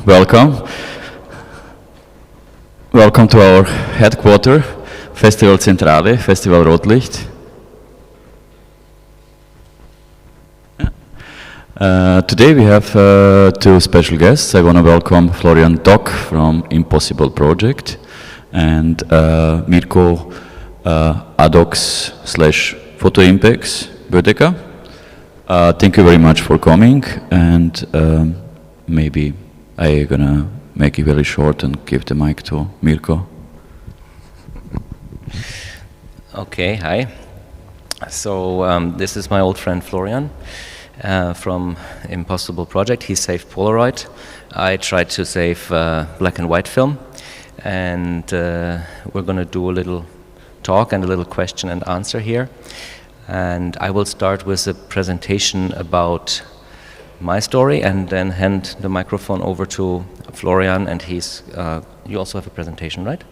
welcome. Welcome to our headquarters, Festival Centrale, Festival Rotlicht. Today we have two special guests. I want to welcome Florian Dock from Impossible Project and MIRKO ADOX / Photo Impacts Böddecker. Thank you very much for coming, and maybe I'm gonna make it very short and give the mic to MIRKO. Okay, hi. So this is my old friend Florian from Impossible Project. He saved Polaroid. I tried to save black and white film, and we're going to do a little talk and a little question and answer here. And I will start with a presentation about my story and then hand the microphone over to Florian, and he's, you also have a presentation, right?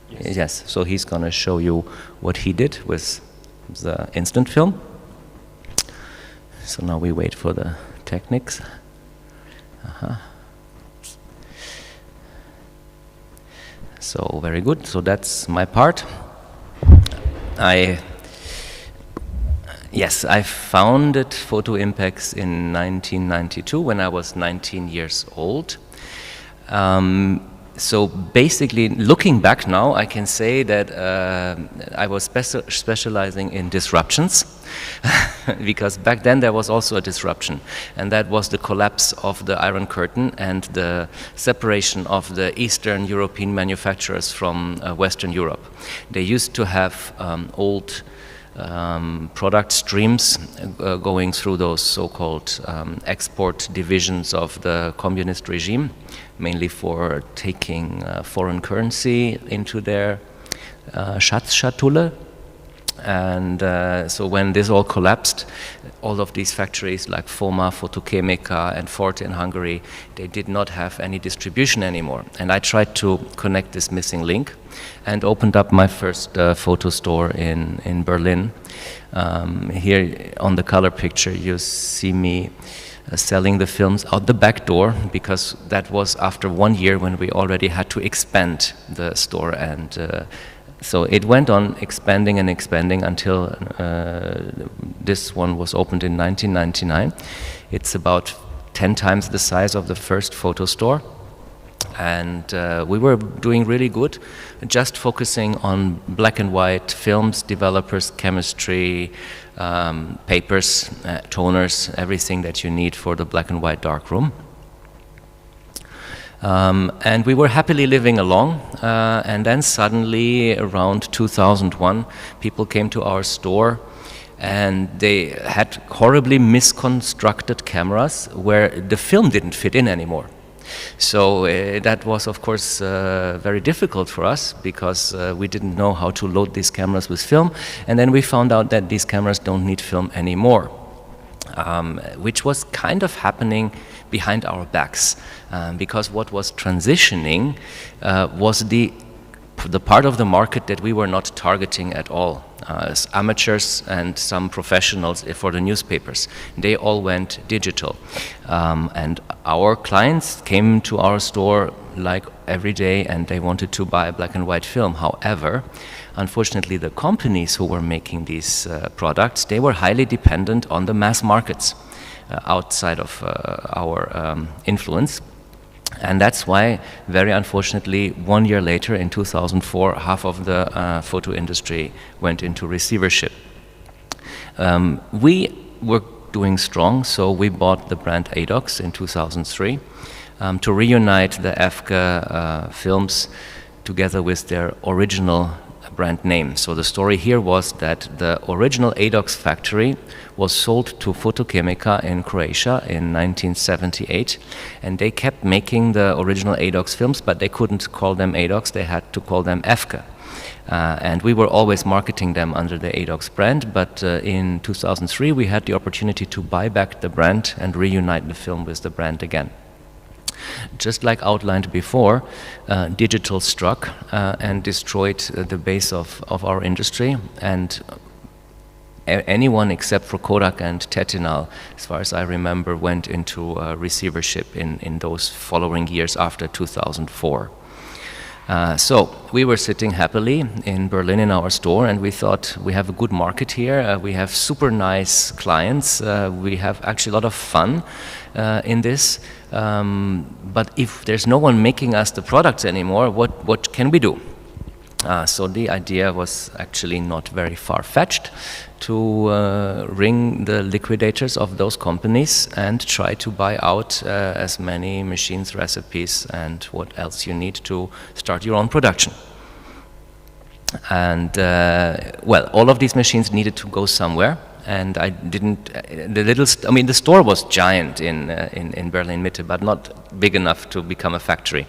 Yes, so he's going to show you what he did with the instant film. So now we wait for the techniques. So very good, so that's my part. Yes, I founded Photo Impacts in 1992 when I was 19 years old. So basically, looking back now, I can say that I was specializing in disruptions, because back then there was also a disruption, and that was the collapse of the Iron Curtain and the separation of the Eastern European manufacturers from Western Europe. They used to have old product streams going through those so-called export divisions of the communist regime, mainly for taking foreign currency into their Schatzschatulle. And so when this all collapsed, all of these factories like FOMA, Photochemica and Forte in Hungary, they did not have any distribution anymore. And I tried to connect this missing link and opened up my first photo store in Berlin. Here on the color picture you see me selling the films out the back door, because that was after 1 year when we already had to expand the store, and so it went on expanding and expanding until this one was opened in 1999. It's about 10 times the size of the first photo store. And we were doing really good, just focusing on black and white films, developers, chemistry, papers, toners, everything that you need for the black and white darkroom. And we were happily living along, and then suddenly around 2001 people came to our store and they had horribly misconstructed cameras where the film didn't fit in anymore. So that was of course very difficult for us, because we didn't know how to load these cameras with film, and then we found out that these cameras don't need film anymore. Which was kind of happening behind our backs, because what was transitioning was the part of the market that we were not targeting at all. As amateurs and some professionals for the newspapers, they all went digital, and our clients came to our store like every day and they wanted to buy black and white film. However, unfortunately, the companies who were making these products, they were highly dependent on the mass markets outside of our influence. And that's why, very unfortunately, 1 year later, in 2004, half of the photo industry went into receivership. We were doing strong, so we bought the brand ADOX in 2003 to reunite the FK films together with their original brand name. So the story here was that the original ADOX factory was sold to Photochemica in Croatia in 1978, and they kept making the original ADOX films, but they couldn't call them ADOX, they had to call them FK. And we were always marketing them under the ADOX brand, but in 2003 we had the opportunity to buy back the brand and reunite the film with the brand again. Just like outlined before, digital struck and destroyed the base of our industry, and anyone except for Kodak and Tetinal, as far as I remember, went into receivership in those following years after 2004. So we were sitting happily in Berlin in our store, and we thought we have a good market here, we have super nice clients, we have actually a lot of fun in this, but if there's no one making us the products anymore, what can we do? So the idea was actually not very far-fetched, to ring the liquidators of those companies and try to buy out as many machines, recipes, and what else you need to start your own production. And well, all of these machines needed to go somewhere, and I didn't. I mean, the store was giant in Berlin Mitte, but not big enough to become a factory,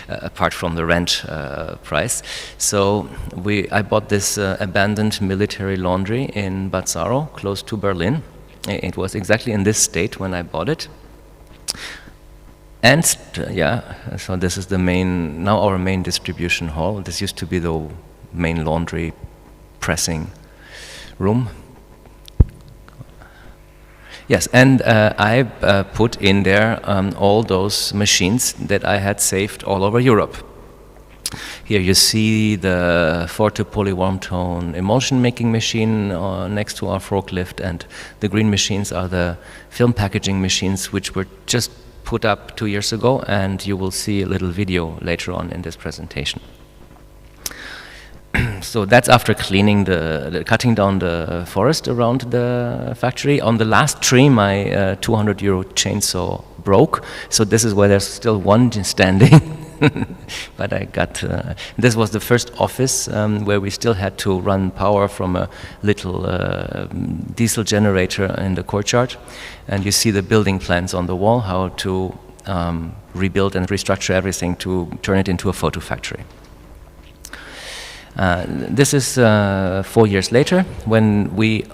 apart from the rent price. So I bought this abandoned military laundry in Bazzaro, close to Berlin. It was exactly in this state when I bought it. And yeah, so this is now our main distribution hall. This used to be the main laundry pressing room. Yes, and I put in there all those machines that I had saved all over Europe. Here you see the Forte polywarm tone emulsion making machine next to our forklift, and the green machines are the film packaging machines, which were just put up 2 years ago, and you will see a little video later on in this presentation. So that's after cleaning cutting down the forest around the factory. On the last tree, my 200 euro chainsaw broke. So this is where there's still one standing. But I got, this was the first office where we still had to run power from a little diesel generator in the courtyard. And you see the building plans on the wall, how to rebuild and restructure everything to turn it into a photo factory. This is 4 years later, when we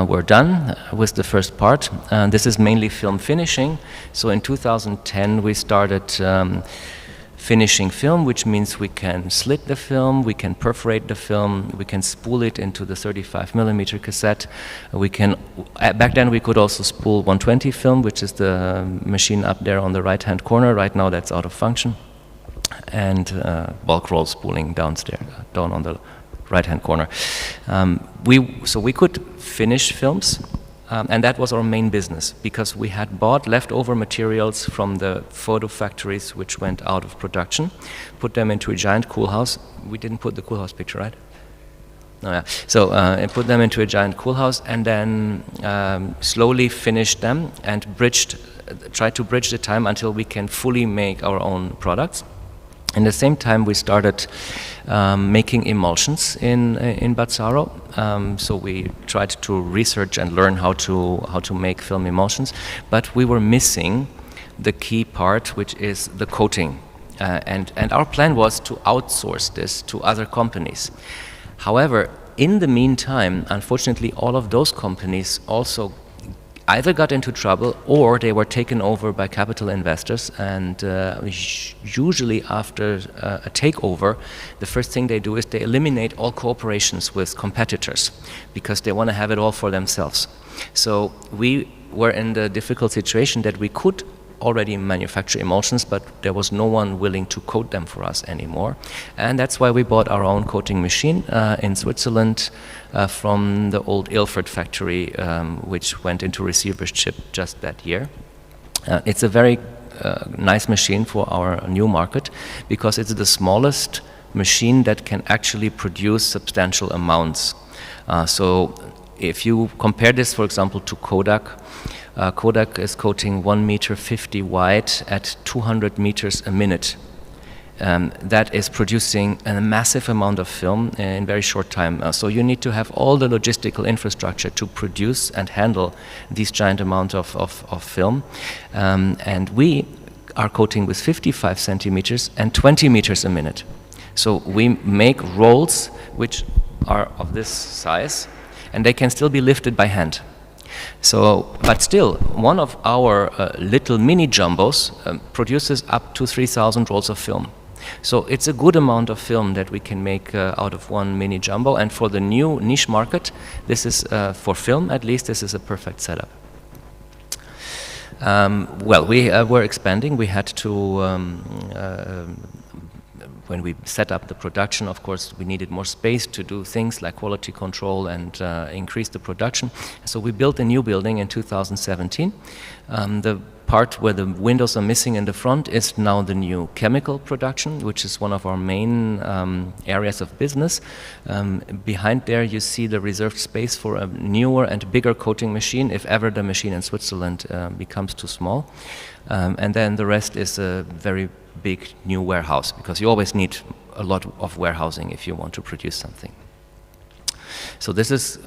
were done with the first part. This is mainly film finishing. So in 2010 we started finishing film, which means we can slit the film, we can perforate the film, we can spool it into the 35mm cassette. We can, back then we could also spool 120 film, which is the machine up there on the right-hand corner. Right now that's out of function. And bulk roll spooling downstairs, down on the right-hand corner. So we could finish films, and that was our main business, because we had bought leftover materials from the photo factories which went out of production, put them into a giant cool house. We didn't put the cool house picture, right? No, yeah. So I put them into a giant cool house, and then slowly finished them and tried to bridge the time until we can fully make our own products. At the same time, we started making emulsions in Bazzaro. So we tried to research and learn how to make film emulsions, but we were missing the key part, which is the coating. And our plan was to outsource this to other companies. However, in the meantime, unfortunately, all of those companies also either got into trouble or they were taken over by capital investors, and usually after a takeover, the first thing they do is they eliminate all cooperations with competitors because they want to have it all for themselves. So we were in the difficult situation that we could already manufacture emulsions, but there was no one willing to coat them for us anymore. And that's why we bought our own coating machine in Switzerland from the old Ilford factory, which went into receivership just that year. It's a very nice machine for our new market, because it's the smallest machine that can actually produce substantial amounts. So if you compare this, for example, to Kodak, Kodak is coating 1.50 meter wide at 200 meters a minute. That is producing a massive amount of film in very short time. So you need to have all the logistical infrastructure to produce and handle these giant amounts of film. And we are coating with 55 centimeters and 20 meters a minute. So we make rolls which are of this size, and they can still be lifted by hand. So, but still, one of our little mini jumbos produces up to 3,000 rolls of film. So it's a good amount of film that we can make out of one mini jumbo, and for the new niche market, this is, for film at least, this is a perfect setup. Well, we were expanding. We had to, when we set up the production, of course, we needed more space to do things like quality control and increase the production. So we built a new building in 2017. The part where the windows are missing in the front is now the new chemical production, which is one of our main areas of business. Behind there you see the reserved space for a newer and bigger coating machine, if ever the machine in Switzerland becomes too small. And then the rest is a very big new warehouse, because you always need a lot of warehousing if you want to produce something. So this is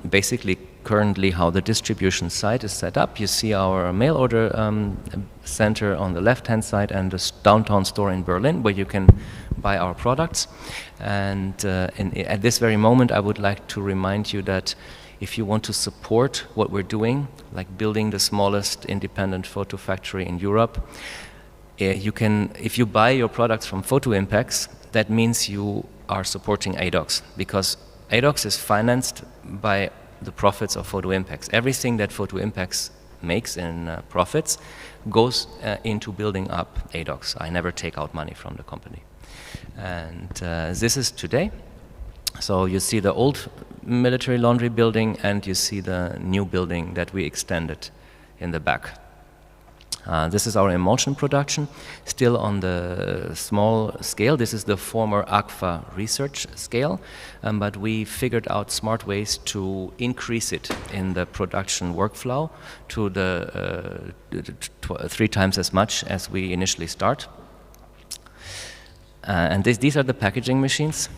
basically currently how the distribution site is set up. You see our mail order center on the left-hand side and the downtown store in Berlin where you can buy our products. And at this very moment I would like to remind you that if you want to support what we're doing, like building the smallest independent photo factory in Europe, you can, if you buy your products from Photo Impacts, that means you are supporting ADOX, because ADOX is financed by the profits of Photo Impacts. Everything that Photo Impacts makes in profits goes into building up ADOX. I never take out money from the company. And this is today. So you see the old military laundry building and you see the new building that we extended in the back. This is our emulsion production, still on the small scale. This is the former AGFA research scale, but we figured out smart ways to increase it in the production workflow to the 3 times as much as we initially start. And these are the packaging machines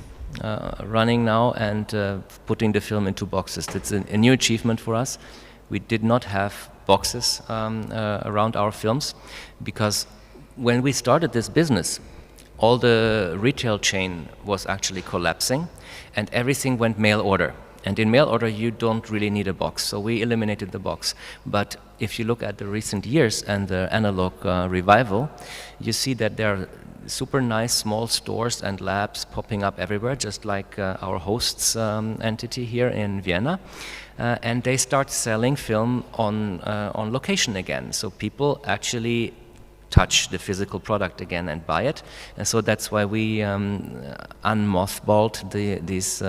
running now and putting the film into boxes. It's a new achievement for us. We did not have boxes around our films, because when we started this business, all the retail chain was actually collapsing and everything went mail order. And in mail order you don't really need a box, so we eliminated the box. But if you look at the recent years and the analog revival, you see that there are super nice small stores and labs popping up everywhere, just like our host's entity here in Vienna. And they start selling film on location again. So people actually touch the physical product again and buy it. And so that's why we unmothballed these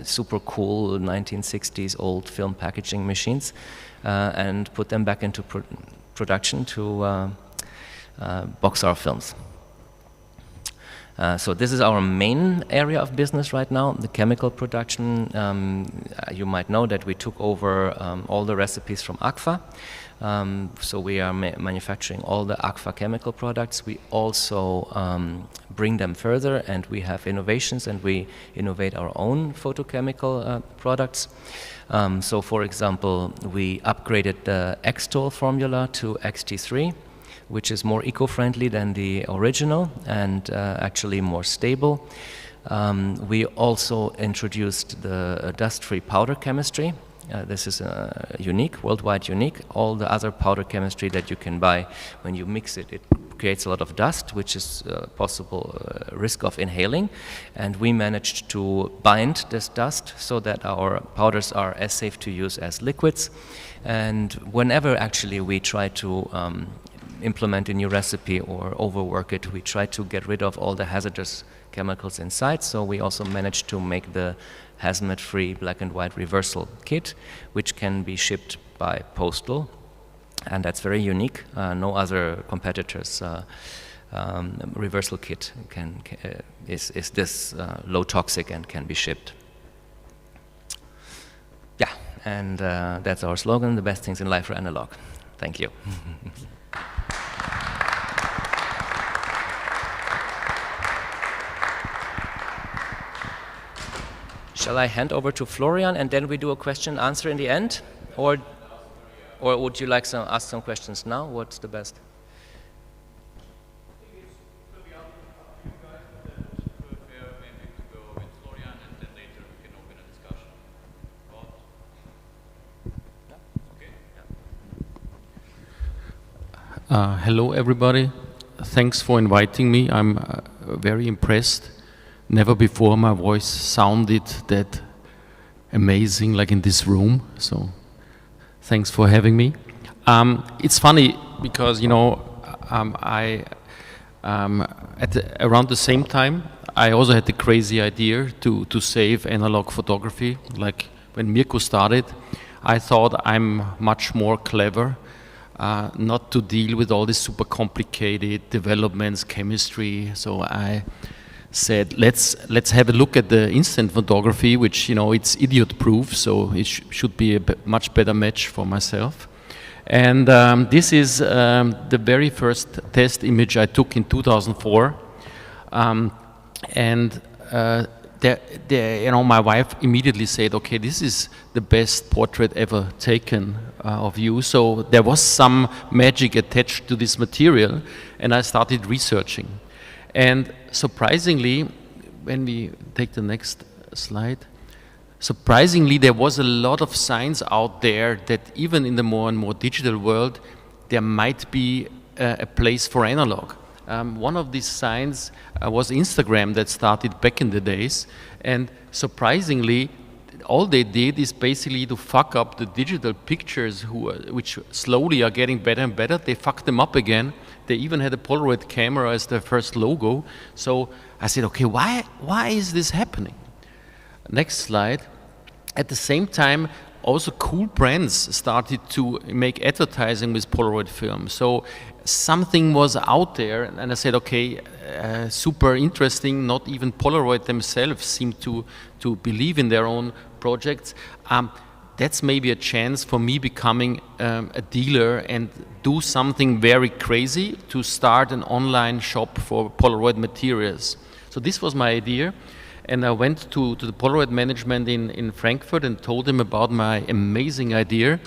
super cool 1960s old film packaging machines and put them back into production to box our films. So this is our main area of business right now, the chemical production. You might know that we took over all the recipes from AGFA. So we are manufacturing all the AGFA chemical products. We also bring them further, and we have innovations, and we innovate our own photochemical products. So for example, we upgraded the X-Tol formula to XT3, which is more eco-friendly than the original and actually more stable. We also introduced the dust-free powder chemistry. This is unique, worldwide unique. All the other powder chemistry that you can buy, when you mix it, it creates a lot of dust, which is possible risk of inhaling. And we managed to bind this dust so that our powders are as safe to use as liquids. And whenever actually we try to implement a new recipe or overwork it, we try to get rid of all the hazardous chemicals inside. So we also managed to make the hazmat-free black and white reversal kit, which can be shipped by postal, and that's very unique. No other competitors' reversal kit is this low toxic and can be shipped. Yeah, and that's our slogan: the best things in life are analog. Thank you. Shall I hand over to Florian and then we do a question and answer in the end? Or would you like to ask some questions now? What's the best? Hello everybody, thanks for inviting me. I'm very impressed. Never before my voice sounded that amazing like in this room, so thanks for having me. It's funny because, you know, around the same time, I also had the crazy idea to save analog photography. Like when Mirko started, I thought I'm much more clever, not to deal with all this super complicated developments, chemistry. So I said, let's have a look at the instant photography, which, you know, it's idiot proof, so it should be a much better match for myself. And this is the very first test image I took in 2004. You know, my wife immediately said, okay, this is the best portrait ever taken of you. So there was some magic attached to this material, and I started researching. And surprisingly, when we take the next slide, surprisingly, there was a lot of signs out there that even in the more and more digital world, there might be a place for analog. One of these signs was Instagram that started back in the days, and surprisingly, all they did is basically to fuck up the digital pictures which slowly are getting better and better. They fucked them up again. They even had a Polaroid camera as their first logo. So I said, okay, why is this happening? Next slide. At the same time, also cool brands started to make advertising with Polaroid film. So something was out there, and I said, okay, super interesting. Not even Polaroid themselves seem to believe in their own projects. That's maybe a chance for me becoming a dealer and do something very crazy to start an online shop for Polaroid materials. So this was my idea. And I went to the Polaroid management in Frankfurt and told them about my amazing idea.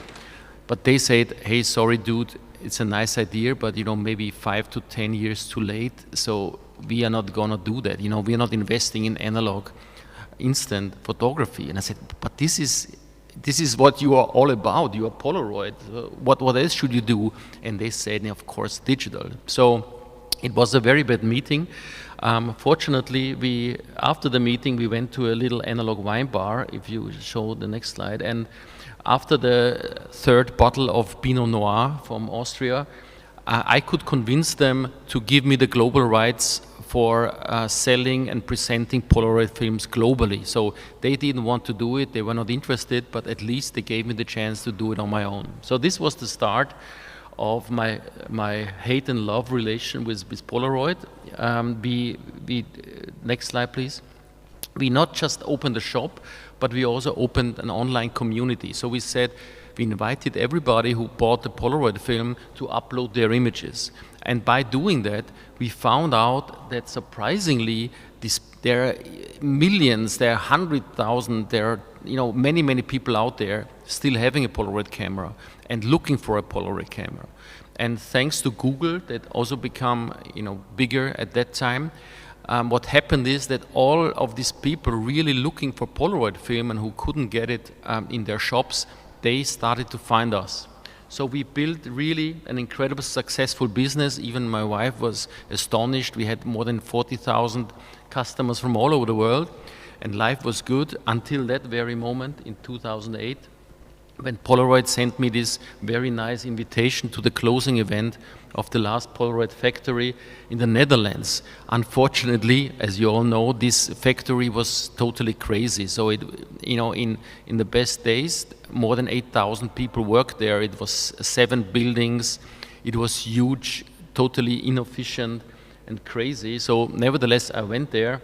But they said, hey, sorry, dude, it's a nice idea, but, you know, maybe 5 to 10 years too late. So we are not going to do that. You know, we are not investing in analog instant photography. And I said, but this is what you are all about. You are Polaroid. What else should you do? And they said, of course, digital. So it was a very bad meeting. Fortunately, after the meeting, we went to a little analog wine bar, if you show the next slide. And after the third bottle of Pinot Noir from Austria, I could convince them to give me the global rights for selling and presenting Polaroid films globally. So they didn't want to do it, they were not interested, but at least they gave me the chance to do it on my own. So this was the start of my hate and love relation with Polaroid. Next slide, please. We not just opened a shop, but we also opened an online community. So we said, we invited everybody who bought the Polaroid film to upload their images. And by doing that, we found out that surprisingly, there are millions, there are 100,000, there are, you know, many people out there still having a Polaroid camera and looking for a Polaroid camera. And thanks to Google, that also become, you know, bigger at that time. What happened is that all of these people really looking for Polaroid film and who couldn't get it in their shops, they started to find us. So we built really an incredible successful business. Even my wife was astonished. We had more than 40,000 customers from all over the world, and life was good until that very moment in 2008, when Polaroid sent me this very nice invitation to the closing event of the last Polaroid factory in the Netherlands. Unfortunately, as you all know, this factory was totally crazy. So it, you know, in the best days, more than 8,000 people worked there. It was 7 buildings. It was huge, totally inefficient and crazy. So nevertheless, I went there,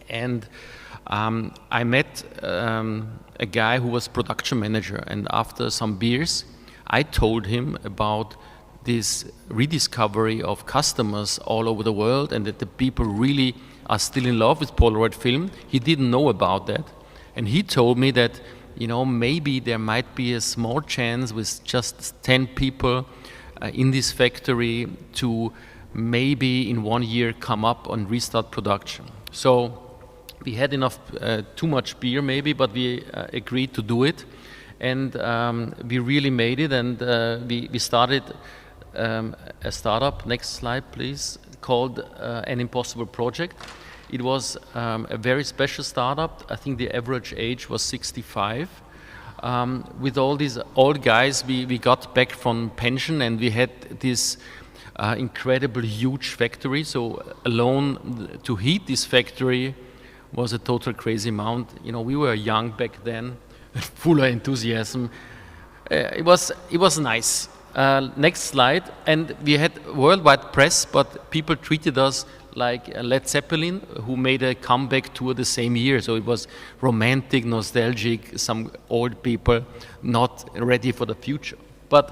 and I met a guy who was production manager, and after some beers, I told him about this rediscovery of customers all over the world, and that the people really are still in love with Polaroid film. He didn't know about that, and he told me that, you know, maybe there might be a small chance with just 10 people in this factory to maybe in 1 year come up and restart production. So we had enough, too much beer maybe, but we agreed to do it, and we really made it, and we started a startup, next slide please, called An Impossible Project. It was a very special startup. I think the average age was 65. With all these old guys, we got back from pension, and we had this incredible huge factory. So alone to heat this factory was a total crazy amount. You know, we were young back then, full of enthusiasm. It was nice. Next slide. And we had worldwide press, but people treated us like Led Zeppelin, who made a comeback tour the same year. So it was romantic, nostalgic, some old people not ready for the future. But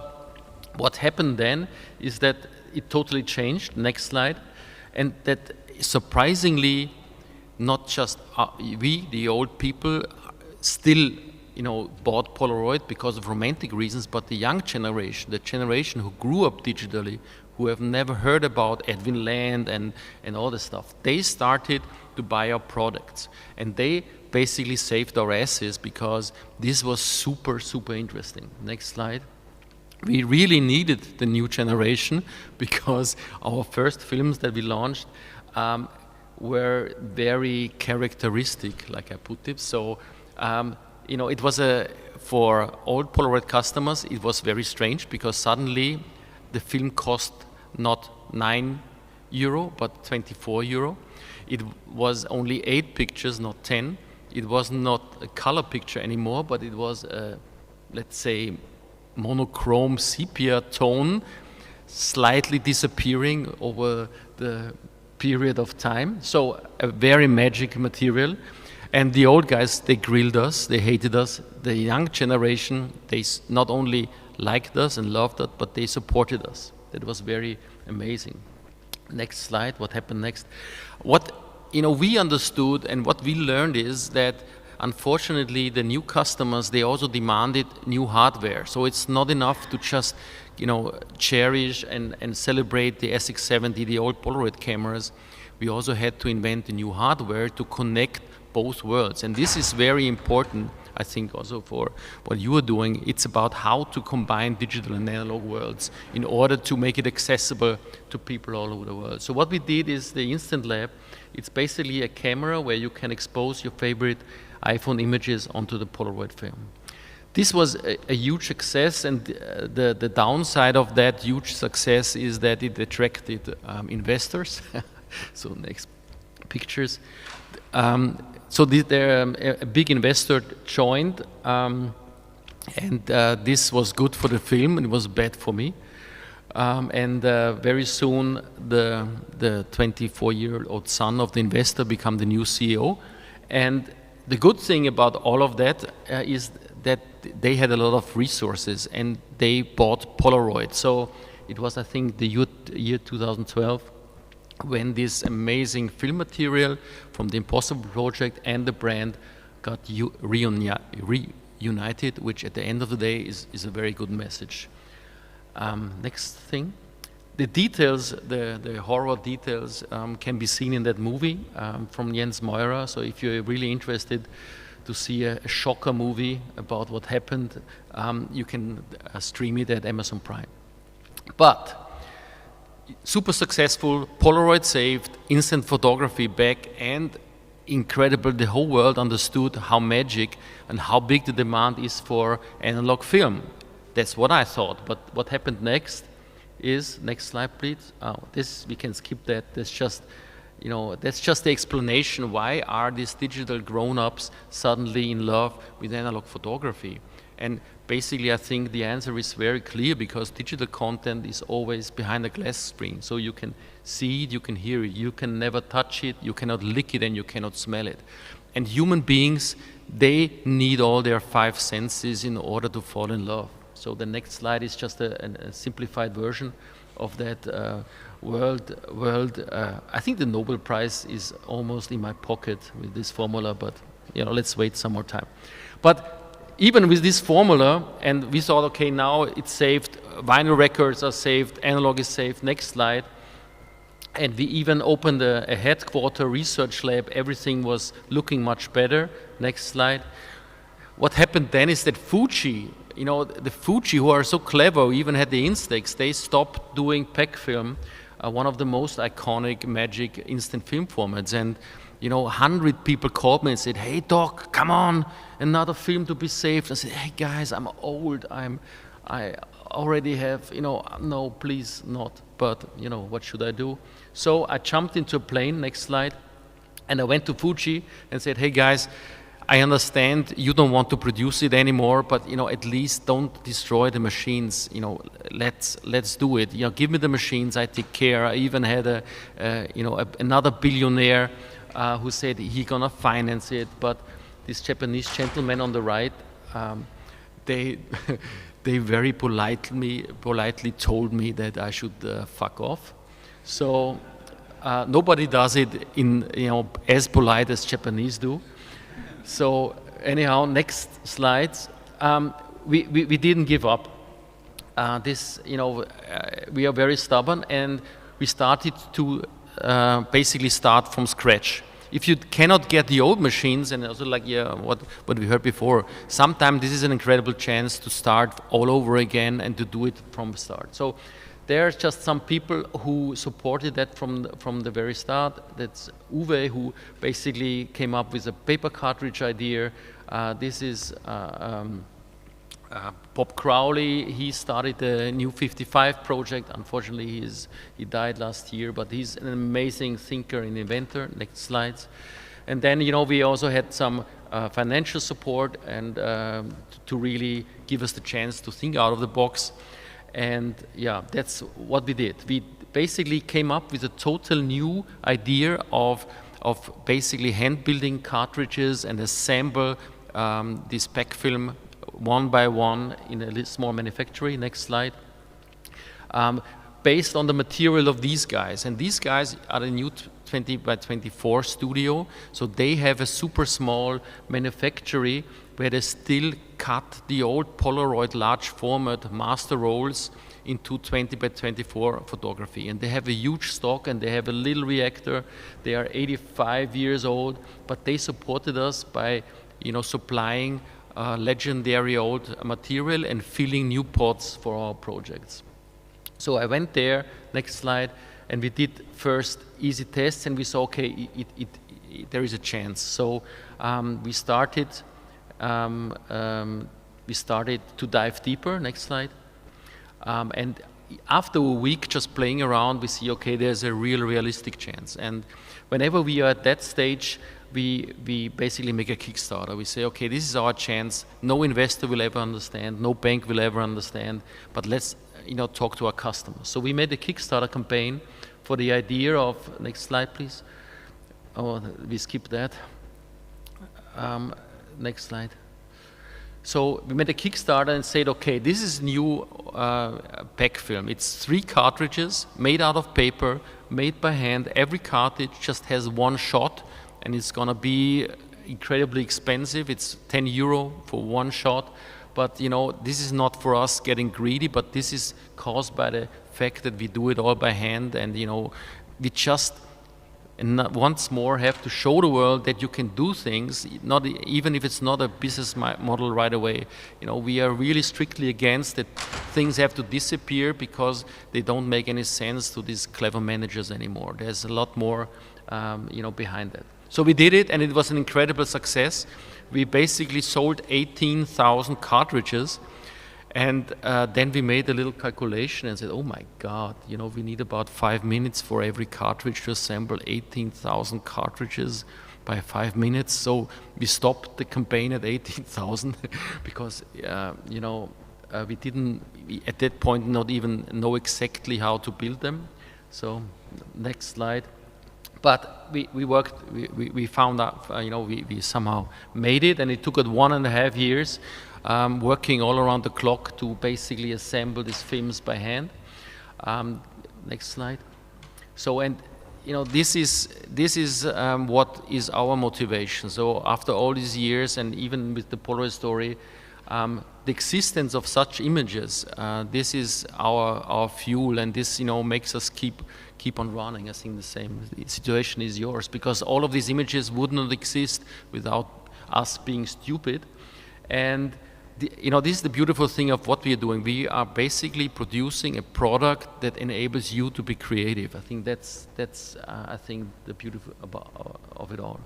what happened then is that it totally changed. Next slide. And that surprisingly, not just we, the old people, still bought Polaroid because of romantic reasons, but the young generation, the generation who grew up digitally, who have never heard about Edwin Land and all this stuff, they started to buy our products. And they basically saved our asses because this was super, super interesting. Next slide. We really needed the new generation because our first films that we launched were very characteristic, like I put it. So, it was for old Polaroid customers, it was very strange because suddenly the film cost not €9, but €24. It was only 8 pictures, not 10. It was not a color picture anymore, but it was let's say, monochrome sepia tone, slightly disappearing over the period of time. So a very magic material. And the old guys, they grilled us, they hated us. The young generation, they not only liked us and loved us, but they supported us. That was very amazing. Next slide, what happened next? What we understood and what we learned is that unfortunately the new customers, they also demanded new hardware. So it's not enough to just cherish and celebrate the SX70, the old Polaroid cameras. We also had to invent a new hardware to connect both worlds. And this is very important, I think, also for what you are doing. It's about how to combine digital and analog worlds in order to make it accessible to people all over the world. So what we did is the Instant Lab. It's basically a camera where you can expose your favorite iPhone images onto the Polaroid film. This was a huge success, and the downside of that huge success is that it attracted investors. So next pictures. So a big investor joined, and this was good for the film, and it was bad for me. And very soon, the 24-year-old son of the investor became the new CEO. And the good thing about all of that is that they had a lot of resources, and they bought Polaroid. So it was, I think, the year 2012 when this amazing film material from the Impossible Project and the brand got reunited, which at the end of the day is a very good message. Next thing. The details, the horror details can be seen in that movie from Jens Meurer. So if you're really interested to see a shocker movie about what happened, you can stream it at Amazon Prime. But super successful, Polaroid saved, instant photography back, and incredible, the whole world understood how magic and how big the demand is for analog film. That's what I thought. But what happened next is, next slide please. This, we can skip that. That's just, that's just the explanation. Why are these digital grown-ups suddenly in love with analog photography? And basically, I think the answer is very clear, because digital content is always behind a glass screen. So you can see it, you can hear it, you can never touch it, you cannot lick it, and you cannot smell it. And human beings, they need all their 5 senses in order to fall in love. So the next slide is just a simplified version of that world. I think the Nobel Prize is almost in my pocket with this formula, but let's wait some more time. But even with this formula, and we thought, okay, now it's saved, vinyl records are saved, analog is saved. Next slide. And we even opened a headquarter research lab. Everything was looking much better. Next slide. What happened then is that Fuji, the Fuji, who are so clever, who even had the Instax, they stopped doing PEG film one of the most iconic magic instant film formats. And 100 people called me and said, "Hey Doc, come on, another film to be saved." I said, "Hey guys, I'm old. I already have, no, please not. But what should I do?" So I jumped into a plane. Next slide. And I went to Fuji and said, "Hey guys, I understand you don't want to produce it anymore, but at least don't destroy the machines. Let's do it. Give me the machines. I take care." I even had another billionaire who said he gonna finance it. But this Japanese gentleman on the right, they they very politely told me that I should fuck off. So nobody does it in as polite as Japanese do. So anyhow, next slides. We didn't give up. We are very stubborn, and we started to basically start from scratch. If you cannot get the old machines, and also what we heard before, sometimes this is an incredible chance to start all over again and to do it from the start. So there are just some people who supported that from the very start. That's Uwe, who basically came up with a paper cartridge idea. This is Bob Crowley. He started the New 55 project. Unfortunately, he died last year, but he's an amazing thinker and inventor. Next slides. And then, we also had some financial support and to really give us the chance to think out of the box. And yeah, that's what we did. We basically came up with a total new idea of basically hand building cartridges and assemble this pack film one by one in a small manufactory. Next slide. Based on the material of these guys, and these guys are the new 20 by 24 studio, so they have a super small manufactory where they still cut the old Polaroid large format master rolls into 20 by 24 photography. And they have a huge stock, and they have a little reactor. They are 85 years old, but they supported us by supplying legendary old material and filling new pots for our projects. So I went there, next slide, and we did first easy tests, and we saw, okay, there is a chance. So we started to dive deeper. Next slide. And after a week just playing around, we see, okay, there's a realistic chance. And whenever we are at that stage, we basically make a Kickstarter. We say, okay, this is our chance. No investor will ever understand. No bank will ever understand. But let's talk to our customers. So we made a Kickstarter campaign for the idea of, next slide, please. Oh, we skipped that. Next slide. So we made a Kickstarter and said, okay, this is new pack film. It's 3 cartridges made out of paper, made by hand. Every cartridge just has one shot, and it's gonna be incredibly expensive. It's 10 euro for one shot. But this is not for us getting greedy, but this is caused by the fact that we do it all by hand, and we just once more have to show the world that you can do things, even if it's not a business model right away. We are really strictly against that things have to disappear because they don't make any sense to these clever managers anymore. There's a lot more behind that. So we did it, and it was an incredible success. We basically sold 18,000 cartridges, and then we made a little calculation and said, oh my God, we need about 5 minutes for every cartridge to assemble 18,000 cartridges by 5 minutes. So we stopped the campaign at 18,000 because, we didn't, at that point, not even know exactly how to build them. So next slide. But we worked, we found out, we somehow made it, and it took us 1.5 years working all around the clock to basically assemble these films by hand. Next slide. So, and this is what is our motivation. So after all these years, and even with the Polaroid story, the existence of such images, this is our fuel, and this makes us keep on running. I think the same situation is yours, because all of these images would not exist without us being stupid. And this is the beautiful thing of what we are doing. We are basically producing a product that enables you to be creative. I think that's I think the beautiful of it all.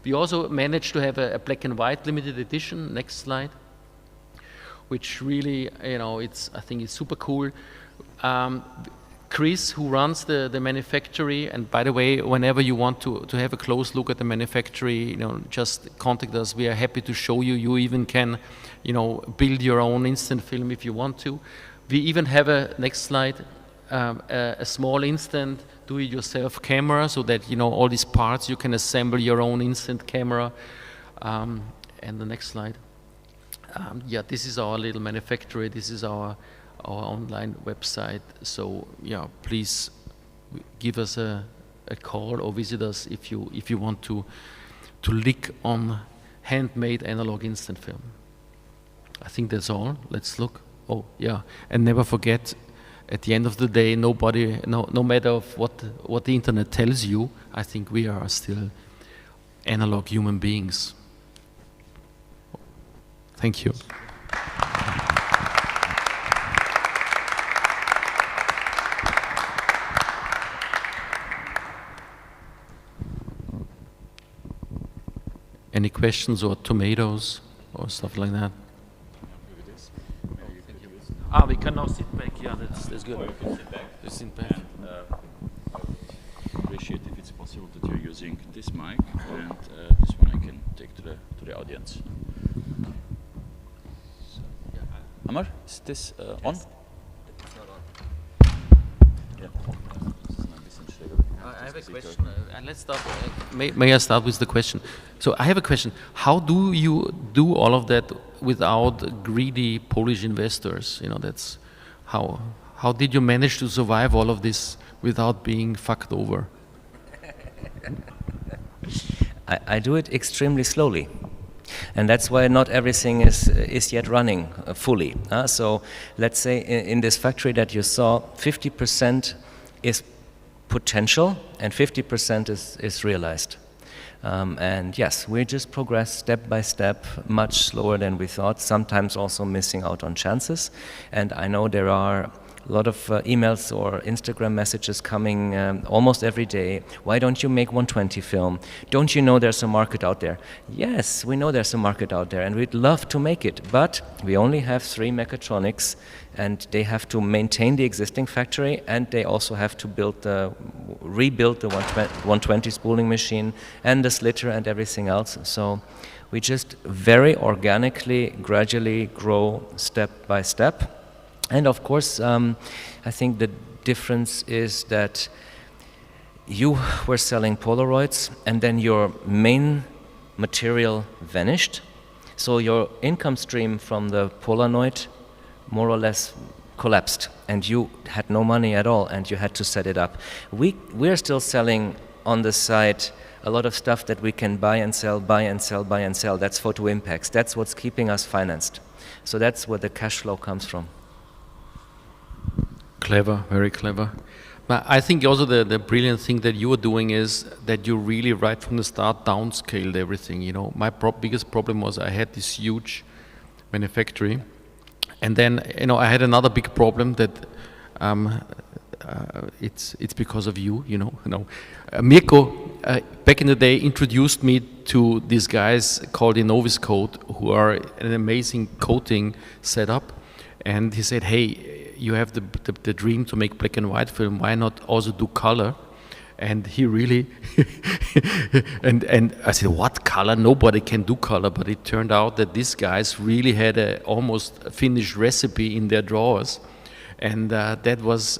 We also managed to have a black and white limited edition. Next slide. Which really, I think it's super cool. Chris, who runs the manufactory, and by the way, whenever you want to have a close look at the manufactory, just contact us. We are happy to show you. You even can, build your own instant film if you want to. We even have next slide, a small instant do-it-yourself camera, so that all these parts you can assemble your own instant camera. And the next slide. Yeah, this is our little manufactory. This is our online website. So yeah, please give us a call or visit us if you want to lick on handmade analog instant film. I think that's all. Let's look. Oh yeah, and never forget, at the end of the day, no matter of what the internet tells you, I think we are still analog human beings. Thank you. Any questions or tomatoes or stuff like that? We can now sit back. Yeah, that's good. Or you can sit back. Just sit back. And appreciate if it's possible that you're using this mic, and this one I can take to the audience. Amar, is this on? It's not on. Yeah. I have a question, and let's start. May I start with the question? So I have a question. How do you do all of that without greedy Polish investors? That's how did you manage to survive all of this without being fucked over? I do it extremely slowly. And that's why not everything is yet running fully. So let's say in this factory that you saw, 50% is potential and 50% is realized. And yes, we just progress step by step, much slower than we thought, sometimes also missing out on chances. And I know there are a lot of emails or Instagram messages coming almost every day. Why don't you make 120 film? Don't you know there's a market out there? Yes, we know there's a market out there and we'd love to make it, but we only have 3 mechatronics and they have to maintain the existing factory and they also have to rebuild the 120 spooling machine and the slitter and everything else. So we just very organically, gradually grow step by step. And of course, I think the difference is that you were selling Polaroids and then your main material vanished. So your income stream from the Polaroid more or less collapsed and you had no money at all and you had to set it up. We're still selling on the side a lot of stuff that we can buy and sell, buy and sell, buy and sell. That's photo impacts. That's what's keeping us financed. So that's where the cash flow comes from. Clever, very clever. But I think also the brilliant thing that you are doing is that you really right from the start downscaled everything. My biggest problem was I had this huge manufactory, and then I had another big problem that it's because of you. Mirko back in the day introduced me to these guys called Innovis Coat, who are an amazing coating setup, and he said, hey, you have the dream to make black and white film, why not also do color? And he really and I said, what color? Nobody can do color. But it turned out that these guys really had a almost finished recipe in their drawers, and that was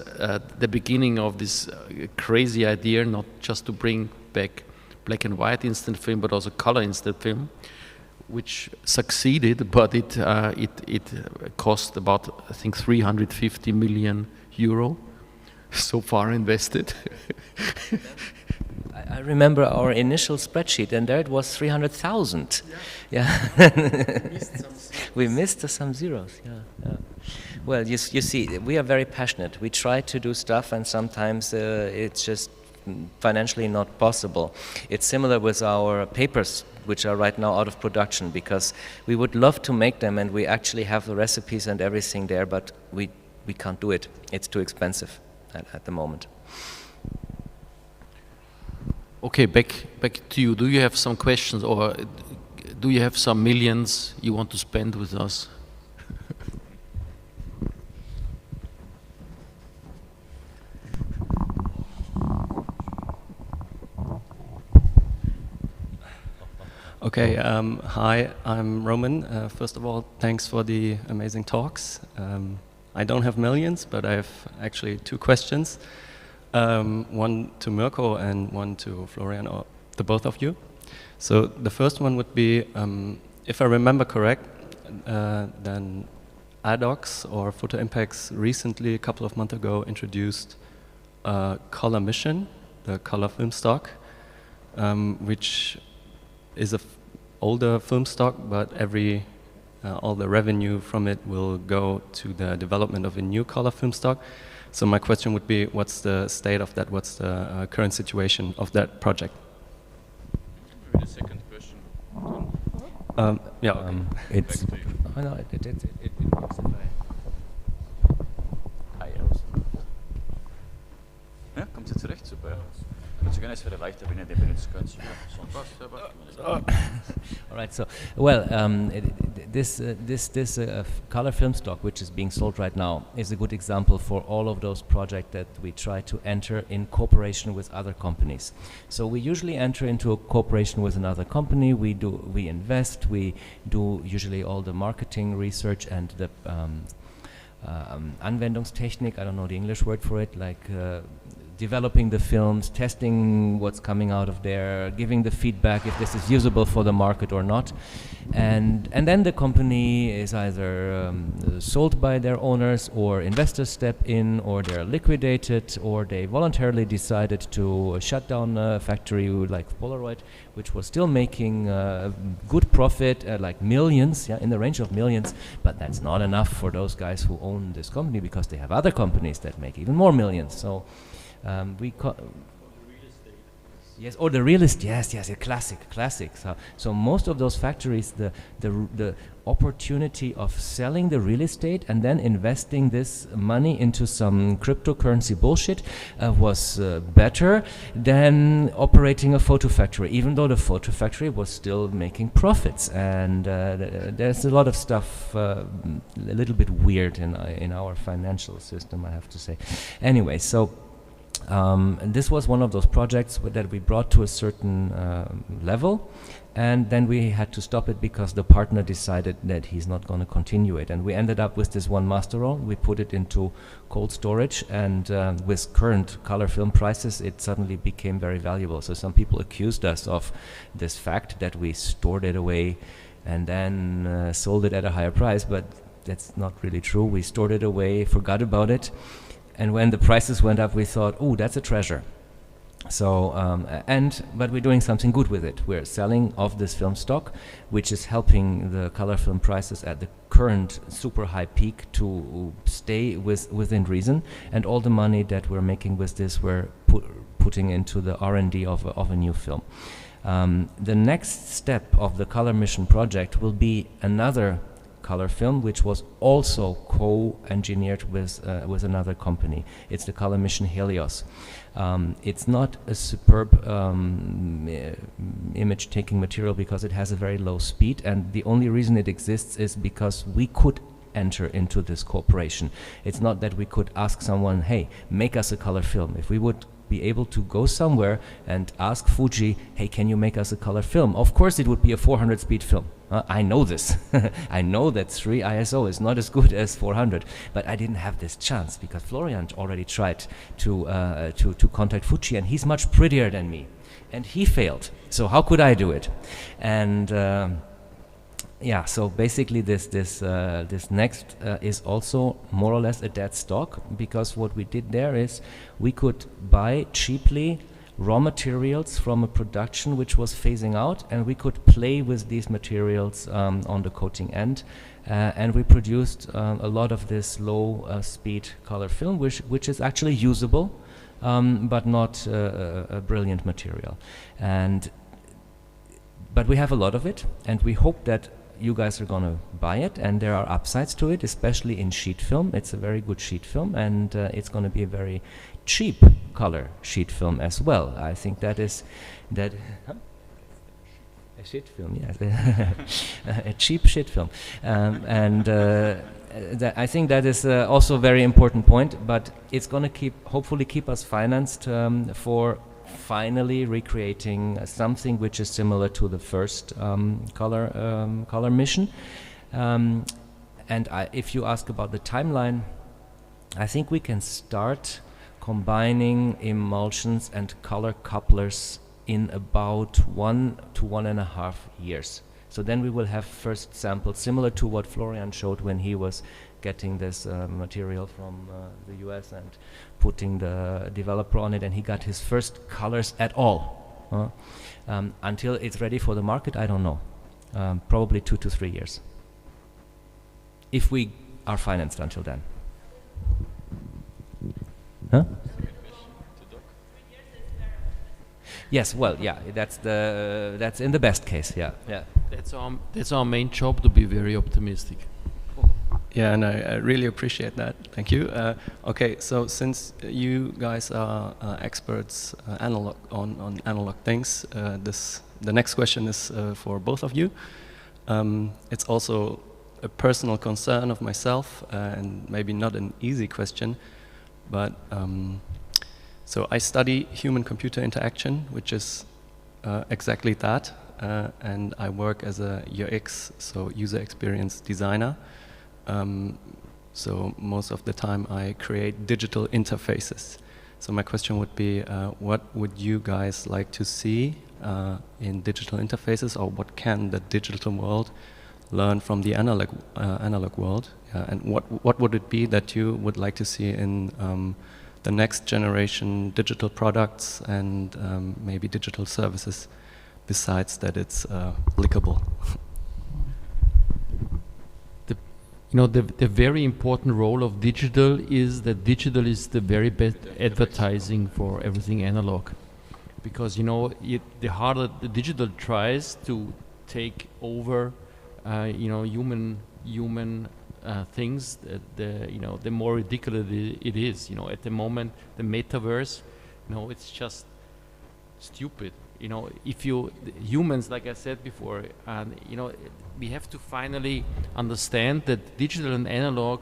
the beginning of this crazy idea, not just to bring back black and white instant film but also color instant film, which succeeded, but it cost about, I think, 350 million euro so far invested. I remember our initial spreadsheet, and there it was 300,000. Yeah. We missed some zeros. Yeah. Well, you see, we are very passionate. We try to do stuff, and sometimes it just financially not possible. It's similar with our papers, which are right now out of production, because we would love to make them and we actually have the recipes and everything there, but we can't do it. It's too expensive at the moment. Okay, back to you. Do you have some questions, or do you have some millions you want to spend with us? Okay, hi, I'm Roman. First of all, thanks for the amazing talks. I don't have millions, but I have actually two questions. One to Mirko and one to Florian, or the both of you. So the first one would be, if I remember correct, then ADOX or Photo Impacts recently, a couple of months ago, introduced Color Mission, the color film stock, which is a older film stock, but all the revenue from it will go to the development of a new color film stock. So my question would be, what's the state of that? What's the current situation of that project? The second question. Yeah, okay. It's oh no, it works if Ja, kommt ihr zurecht? Super, ja. Sie können es wieder leichter, wenn ihr den benutzen könnt. All right. So, well, this color film stock, which is being sold right now, is a good example for all of those projects that we try to enter in cooperation with other companies. So we usually enter into a cooperation with another company. We invest. We do usually all the marketing research and the Anwendungstechnik. I don't know the English word for it, like. Developing the films, testing what's coming out of there, giving the feedback if this is usable for the market or not, and then the company is either sold by their owners, or investors step in, or they're liquidated, or they voluntarily decided to shut down a factory like Polaroid, which was still making good profit, like millions, yeah, in the range of millions, but that's not enough for those guys who own this company, because they have other companies that make even more millions. So. Yes, or the real estate. Yes, a classic. So most of those factories, the opportunity of selling the real estate and then investing this money into some cryptocurrency bullshit was better than operating a photo factory, even though the photo factory was still making profits. And there's a lot of stuff a little bit weird in our financial system, I have to say. Anyway, so. This was one of those projects that we brought to a certain level, and then we had to stop it because the partner decided that he's not going to continue it, and we ended up with this one master roll. We put it into cold storage, and with current color film prices, it suddenly became very valuable. So some people accused us of this fact that we stored it away and then sold it at a higher price, but that's not really true. We stored it away, forgot about it. And when the prices went up, we thought, "Oh, that's a treasure." So, but we're doing something good with it. We're selling off this film stock, which is helping the color film prices at the current super high peak to stay within reason. And all the money that we're making with this, we're putting into the R&D of a new film. The next step of the Color Mission project will be another color film, which was also co-engineered with another company. It's the Color Mission Helios. It's not a superb image-taking material because it has a very low speed, and the only reason it exists is because we could enter into this cooperation. It's not that we could ask someone, "Hey, make us a color film." If we would be able to go somewhere and ask Fuji, "Hey, can you make us a color film?" Of course it would be a 400 speed film. I know this. I know that 3 ISO is not as good as 400, but I didn't have this chance because Florian already tried to contact Fuji, and he's much prettier than me, and he failed. So how could I do it? And yeah, so basically this next is also more or less a dead stock, because what we did there is we could buy cheaply raw materials from a production which was phasing out, and we could play with these materials on the coating end, and we produced a lot of this low speed color film, which is actually usable. but not a brilliant material. But we have a lot of it, and we hope that you guys are going to buy it, and there are upsides to it, especially in sheet film. It's a very good sheet film, and it's going to be a very cheap color sheet film as well. I think that is a sheet film, yes, a cheap sheet film, I think that is also a very important point. But it's going to hopefully keep us financed for finally recreating something which is similar to the first color mission. If you ask about the timeline, I think we can start combining emulsions and color couplers in about 1 to 1.5 years. So then we will have first samples similar to what Florian showed when he was getting this material from the US and putting the developer on it, and he got his first colors at all. Until it's ready for the market, I don't know. Probably 2 to 3 years. If we are financed until then. Huh? Yes, well, yeah, that's in the best case, yeah. That's our main job, to be very optimistic. Yeah, and I really appreciate that. Thank you. Okay, so since you guys are experts on analog things, the next question is for both of you. It's also a personal concern of myself, and maybe not an easy question, but so I study human-computer interaction, which is exactly that, and I work as a UX, so user experience designer. So most of the time I create digital interfaces. So my question would be, what would you guys like to see in digital interfaces, or what can the digital world learn from the analog world? And what would it be that you would like to see in the next generation digital products and maybe digital services, besides that it's clickable? The very important role of digital is that digital is the very best advertising for everything analog. Because the harder the digital tries to take over human things, the more ridiculous it is. At the moment, the metaverse, it's just stupid. If humans, like I said before, we have to finally understand that digital and analog,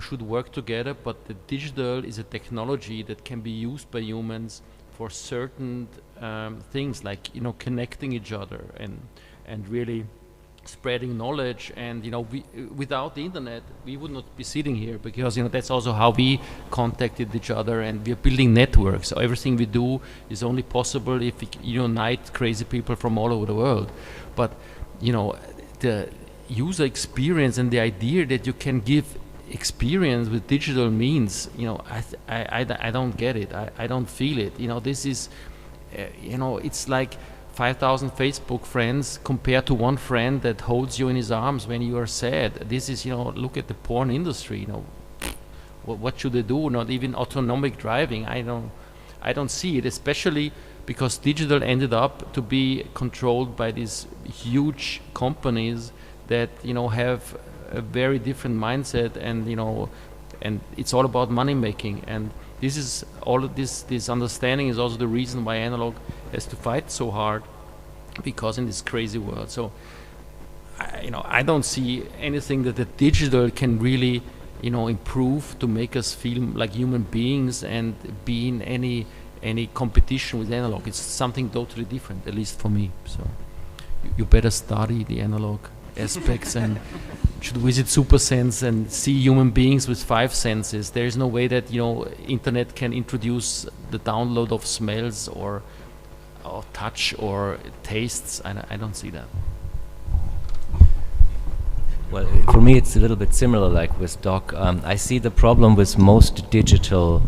should work together. But the digital is a technology that can be used by humans for certain things, like connecting each other and really spreading knowledge. And without the internet, we would not be sitting here, because that's also how we contacted each other, and we are building networks. So everything we do is only possible if we unite crazy people from all over the world. But the user experience and the idea that you can give experience with digital means, I don't get it. I don't feel it. This is, it's like 5,000 Facebook friends compared to one friend that holds you in his arms when you are sad. This is, look at the porn industry. What should they do? Not even autonomic driving. I don't see it, especially because digital ended up to be controlled by these huge companies that have a very different mindset, and it's all about money making. And this is all of this understanding is also the reason why analog has to fight so hard, because in this crazy world. So I don't see anything that the digital can really improve to make us feel like human beings and be in any competition with analog. It's something totally different, at least for me. So you better study the analog aspects and should visit SuperSense and see human beings with 5 senses. There is no way that internet can introduce the download of smells or touch or tastes. I don't see that. Well, for me it's a little bit similar, like with Doc. I see the problem with most digital,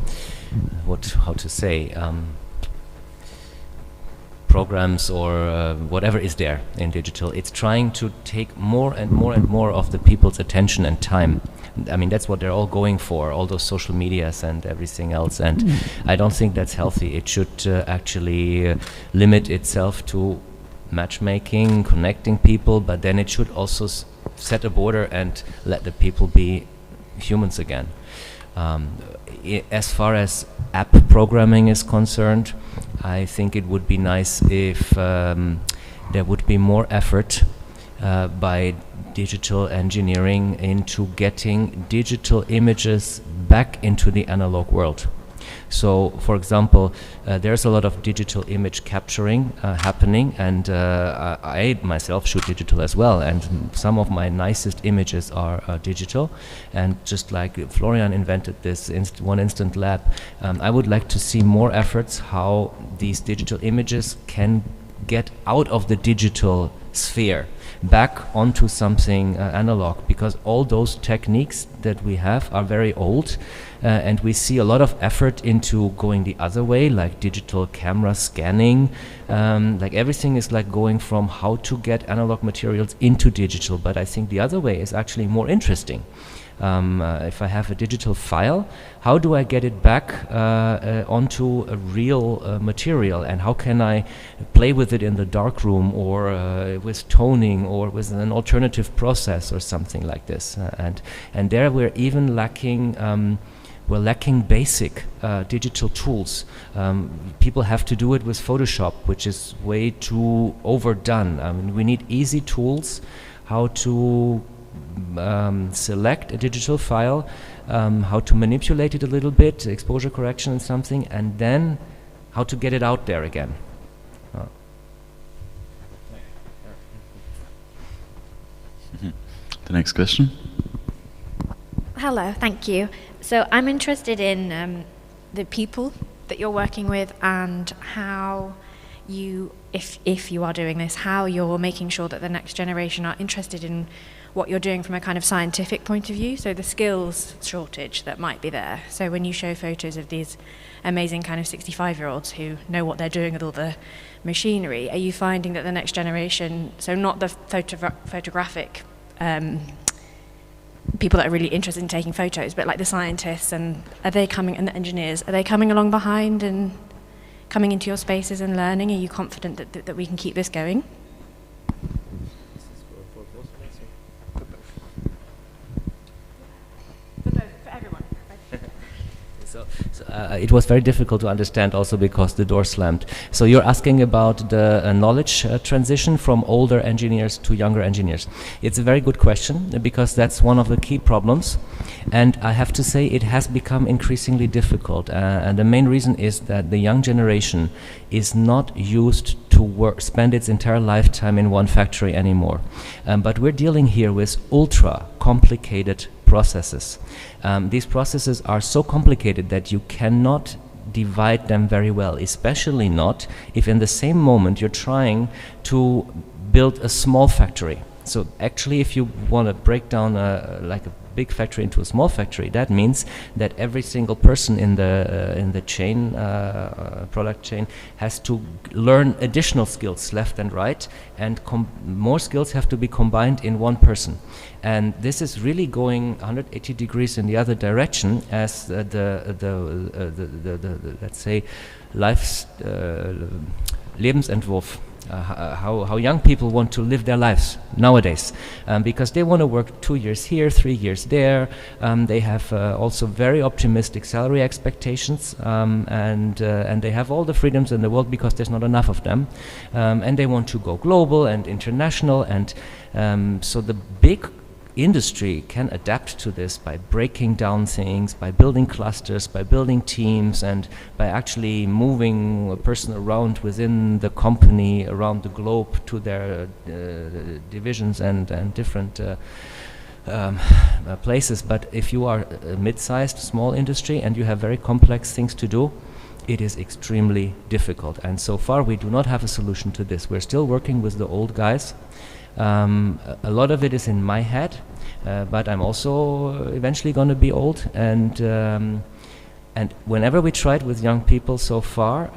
programs or whatever is there in digital. It's trying to take more and more and more of the people's attention and time. I mean, that's what they're all going for, all those social medias and everything else. And I don't think that's healthy. It should actually limit itself to matchmaking, connecting people, but then it should also set a border and let the people be humans again. As far as app programming is concerned, I think it would be nice if there would be more effort by digital engineering into getting digital images back into the analog world. So, for example, there's a lot of digital image capturing happening, and I myself shoot digital as well, and some of my nicest images are digital. And just like Florian invented this one instant lab, I would like to see more efforts how these digital images can get out of the digital sphere back onto something analog, because all those techniques that we have are very old, and we see a lot of effort into going the other way, like digital camera scanning, like everything is like going from how to get analog materials into digital, but I think the other way is actually more interesting. If I have a digital file, how do I get it back onto a real material, and how can I play with it in the darkroom, or with toning, or with an alternative process or something like this. And there we're even lacking we're lacking basic digital tools. People have to do it with Photoshop, which is way too overdone. I mean, we need easy tools, how to select a digital file, how to manipulate it a little bit, exposure correction and something, and then how to get it out there again. The next question. Hello, thank you. So I'm interested in the people that you're working with, and how you, if you are doing this, how you're making sure that the next generation are interested in what you're doing from a kind of scientific point of view, so the skills shortage that might be there. So when you show photos of these amazing kind of 65-year-olds who know what they're doing with all the machinery, are you finding that the next generation, so not the photographic people that are really interested in taking photos, but like the scientists, and are they coming, and the engineers, are they coming along behind and coming into your spaces and learning? Are you confident that we can keep this going? It was very difficult to understand also because the door slammed. So you're asking about the knowledge transition from older engineers to younger engineers. It's a very good question, because that's one of the key problems, and I have to say it has become increasingly difficult, and the main reason is that the young generation is not used to spend its entire lifetime in one factory anymore. But we're dealing here with ultra complicated processes. These processes are so complicated that you cannot divide them very well, especially not if in the same moment you're trying to build a small factory. So actually, if you want to break down like a big factory into a small factory, that means that every single person in the chain, product chain, has to learn additional skills left and right, and more skills have to be combined in one person. And this is really going 180 degrees in the other direction, as let's say Lebensentwurf. How young people want to live their lives nowadays, because they want to work 2 years here, 3 years there. They have also very optimistic salary expectations, and they have all the freedoms in the world because there's not enough of them, and they want to go global and international, and so the big industry can adapt to this by breaking down things, by building clusters, by building teams, and by actually moving a person around within the company, around the globe, to their divisions and different places. But if you are a mid-sized small industry and you have very complex things to do, it is extremely difficult. And so far we do not have a solution to this. We're still working with the old guys. A lot of it is in my head, but I'm also eventually going to be old, and whenever we tried with young people so far,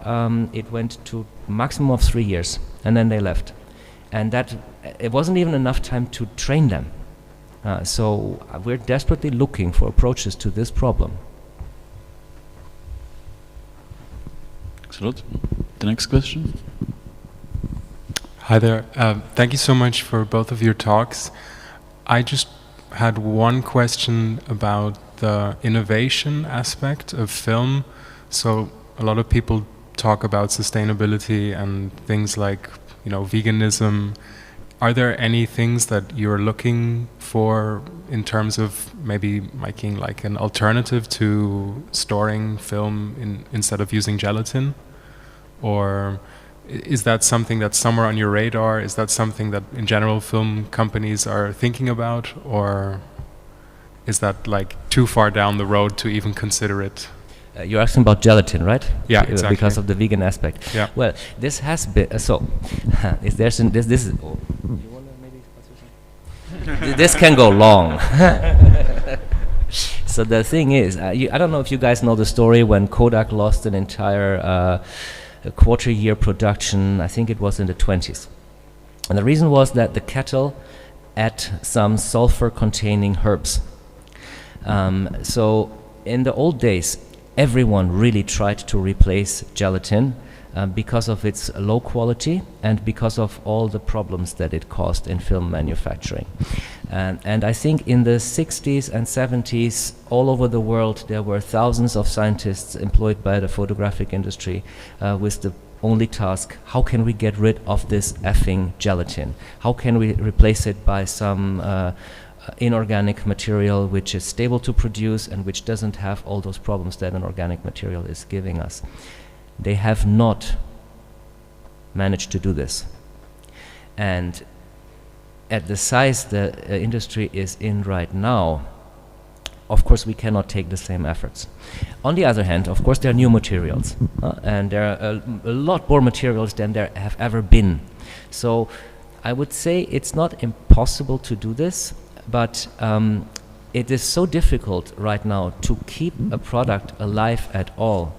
it went to maximum of 3 years, and then they left, and that it wasn't even enough time to train them. So we're desperately looking for approaches to this problem. Excellent. The next question. Hi there. Thank you so much for both of your talks. I just had one question about the innovation aspect of film. So a lot of people talk about sustainability and things like, you know, veganism. Are there any things that you're looking for in terms of maybe making like an alternative to storing film instead of using gelatin? Or is that something that's somewhere on your radar? Is that something that in general film companies are thinking about? Or is that like too far down the road to even consider it? You're asking about gelatin, right? Yeah, exactly. Because of the vegan aspect. Yeah. Well, this has been so. Is there some, this is? Oh, you wanna maybe this can go long. So the thing is, I don't know if you guys know the story when Kodak lost an entire quarter-year production. I think it was in the 20s, and the reason was that the kettle ate some sulfur-containing herbs. So in the old days, everyone really tried to replace gelatin because of its low quality and because of all the problems that it caused in film manufacturing. And I think in the 60s and 70s, all over the world, there were thousands of scientists employed by the photographic industry with the only task: how can we get rid of this effing gelatin? How can we replace it by some inorganic material which is stable to produce and which doesn't have all those problems that an organic material is giving us? They have not managed to do this. And at the size the industry is in right now, of course we cannot take the same efforts. On the other hand, of course, there are new materials, and there are a lot more materials than there have ever been. So I would say it's not impossible to do this, but it is so difficult right now to keep a product alive at all.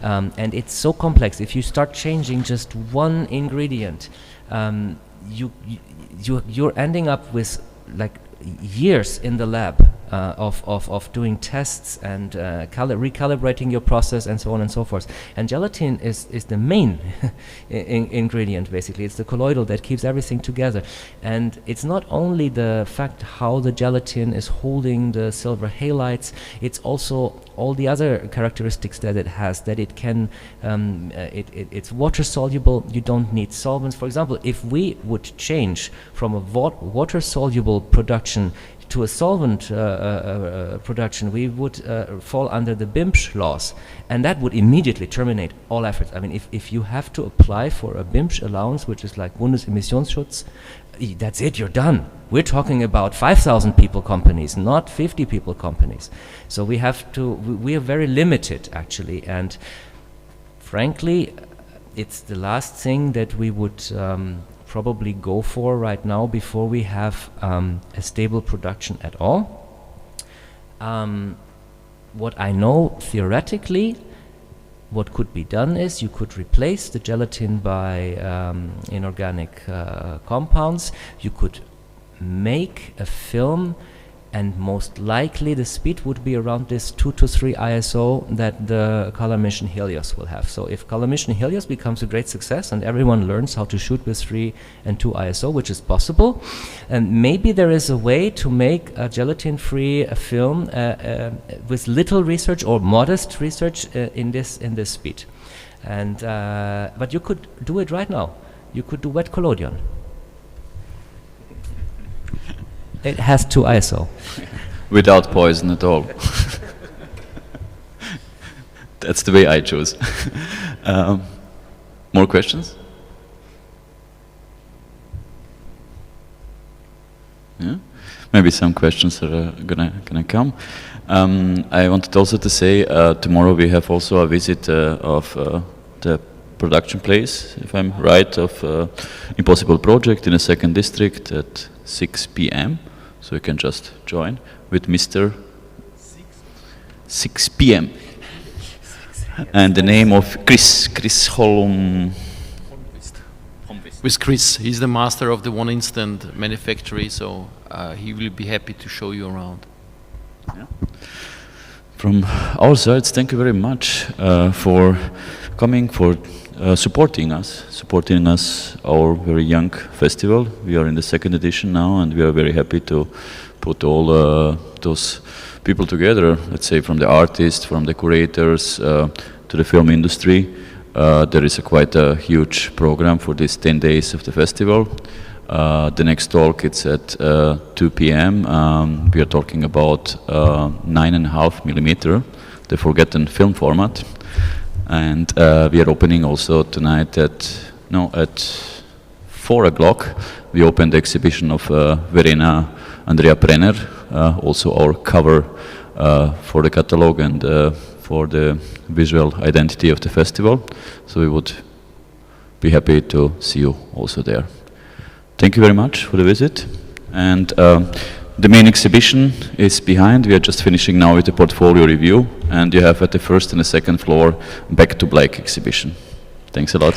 And it's so complex. If you start changing just one ingredient, you're ending up with like years in the lab of doing tests and recalibrating your process and so on and so forth. And gelatin is the main ingredient, basically. It's the colloidal that keeps everything together. And it's not only the fact how the gelatin is holding the silver halides, it's also all the other characteristics that it has, that it can, it's water soluble, you don't need solvents. For example, if we would change from a water soluble production to a solvent production, we would fall under the BIMSCH laws, and that would immediately terminate all efforts. I mean, if you have to apply for a BIMSCH allowance, which is like Bundesemissionsschutz, that's it, you're done. We're talking about 5,000 people companies, not 50 people companies. So we have to, we are very limited actually, and frankly, it's the last thing that we would probably go for right now before we have a stable production at all. What I know theoretically, what could be done is you could replace the gelatin by inorganic compounds. You could make a film, and most likely the speed would be around this 2 to 3 ISO that the color mission Helios will have. So if color mission Helios becomes a great success and everyone learns how to shoot with 3 and 2 ISO, which is possible, and maybe there is a way to make a gelatin-free film with little research or modest research in this speed. And but you could do it right now. You could do wet collodion. It has 2 ISO. Without poison at all. That's the way I chose. More questions? Yeah? Maybe some questions are gonna come. I wanted also to say tomorrow we have also a visit of the production place, if I'm right, of Impossible Project in the 2nd district at 6 p.m. So you can just join with Mr. 6 p.m. And the name of Chris Holmqvist. with Chris. He's the master of the one instant manufacturing, so he will be happy to show you around. Yeah. From our sides, thank you very much for coming, for supporting us, our very young festival. We are in the second edition now, and we are very happy to put all those people together, let's say from the artists, from the curators, to the film industry. There is quite a huge program for these 10 days of the festival. The next talk, it's at 2 p.m. We are talking about 9.5 millimeter, the forgotten film format. And we are opening also tonight at 4 o'clock. We opened the exhibition of Verena Andrea Brenner, also our cover for the catalog and for the visual identity of the festival. So we would be happy to see you also there. Thank you very much for the visit. And the main exhibition is behind. We are just finishing now with the portfolio review, and you have at the first and the second floor Back to Black exhibition. Thanks a lot.